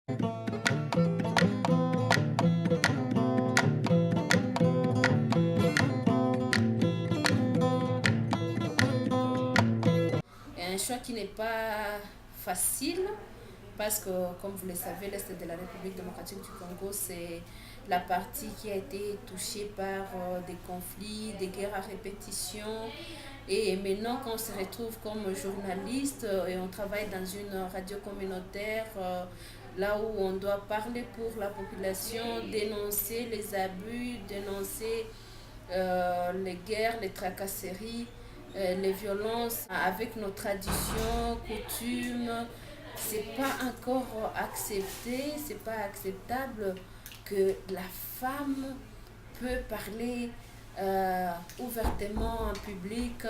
Un choix qui n'est pas facile parce que, comme vous le savez, l'Est de la République démocratique du Congo, c'est la partie qui a été touchée par des conflits, des guerres à répétition. Et maintenant, quand on se retrouve comme journaliste et on travaille dans une radio communautaire, là où on doit parler pour la population, dénoncer les abus, dénoncer les guerres, les tracasseries, les violences avec nos traditions, coutumes. C'est pas encore accepté, c'est pas acceptable que la femme peut parler ouvertement en public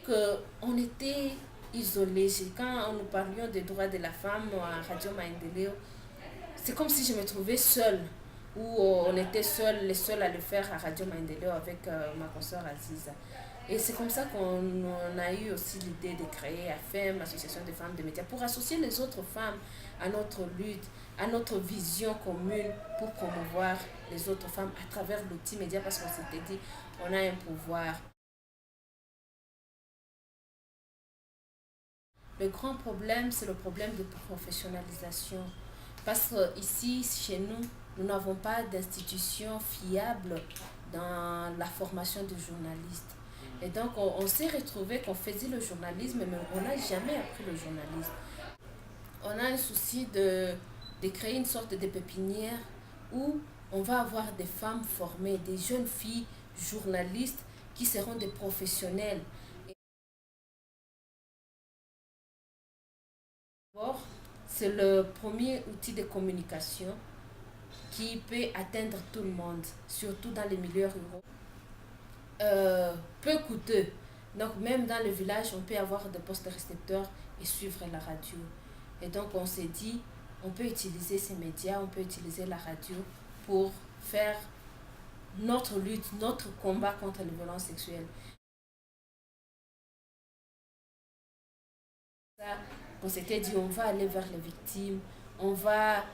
qu'on était isolés. Quand nous parlions des droits de la femme à Radio Maendeleo, c'est comme si je me trouvais seule, ou on était seuls, les seuls à le faire à Radio Maendeleo avec ma consoeur Aziza. Et c'est comme ça qu'on a eu aussi l'idée de créer AFEM, Association des femmes de médias, pour associer les autres femmes à notre lutte, à notre vision commune pour promouvoir les autres femmes à travers l'outil média, parce qu'on s'était dit, on a un pouvoir. Le grand problème, c'est le problème de professionnalisation. Parce que ici, chez nous, nous n'avons pas d'institution fiable dans la formation de journalistes. Et donc, on s'est retrouvé qu'on faisait le journalisme, mais on n'a jamais appris le journalisme. On a un souci de créer une sorte de pépinière où on va avoir des femmes formées, des jeunes filles journalistes qui seront des professionnels. D'abord, c'est le premier outil de communication qui peut atteindre tout le monde, surtout dans les milieux ruraux. Peu coûteux. Donc même dans le village, on peut avoir des postes récepteurs et suivre la radio. Et donc on s'est dit, on peut utiliser ces médias, on peut utiliser la radio pour faire notre lutte, notre combat contre les violences sexuelles. Ça, on s'était dit, on va aller vers les victimes, on va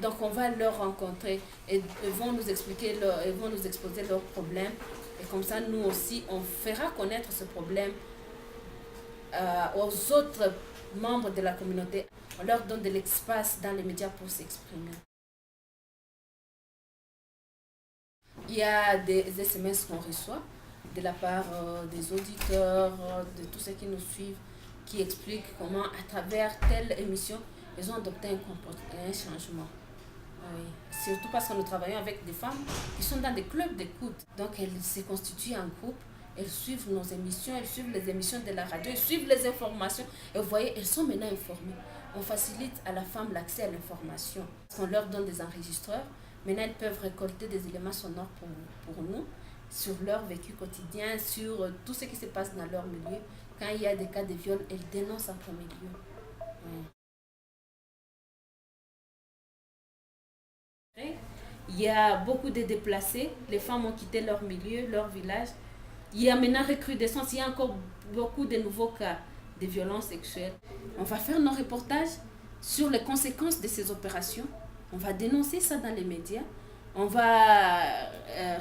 donc on va leur rencontrer et ils vont nous expliquer ils vont nous exposer leurs problèmes, et comme ça nous aussi on fera connaître ce problème aux autres membres de la communauté. On leur donne de l'espace dans les médias pour s'exprimer. Il y a des SMS qu'on reçoit de la part des auditeurs, de tous ceux qui nous suivent, qui expliquent comment à travers telle émission ils ont adopté un changement. Oui. Surtout parce que nous travaillons avec des femmes qui sont dans des clubs d'écoute. Donc elles se constituent en groupe, elles suivent nos émissions, elles suivent les émissions de la radio, elles suivent les informations. Et vous voyez, elles sont maintenant informées. On facilite à la femme l'accès à l'information. On leur donne des enregistreurs. Maintenant, elles peuvent récolter des éléments sonores pour nous, sur leur vécu quotidien, sur tout ce qui se passe dans leur milieu. Quand il y a des cas de viol, elles dénoncent en premier lieu. Oui. Il y a beaucoup de déplacés, les femmes ont quitté leur milieu, leur village. Il y a maintenant recrudescence, il y a encore beaucoup de nouveaux cas de violences sexuelles. On va faire nos reportages sur les conséquences de ces opérations. On va dénoncer ça dans les médias. On va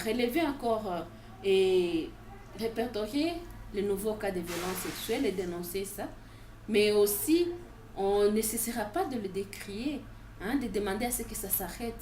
relever encore et répertorier les nouveaux cas de violences sexuelles et dénoncer ça. Mais aussi, on ne cessera pas de le décrier, de demander à ce que ça s'arrête.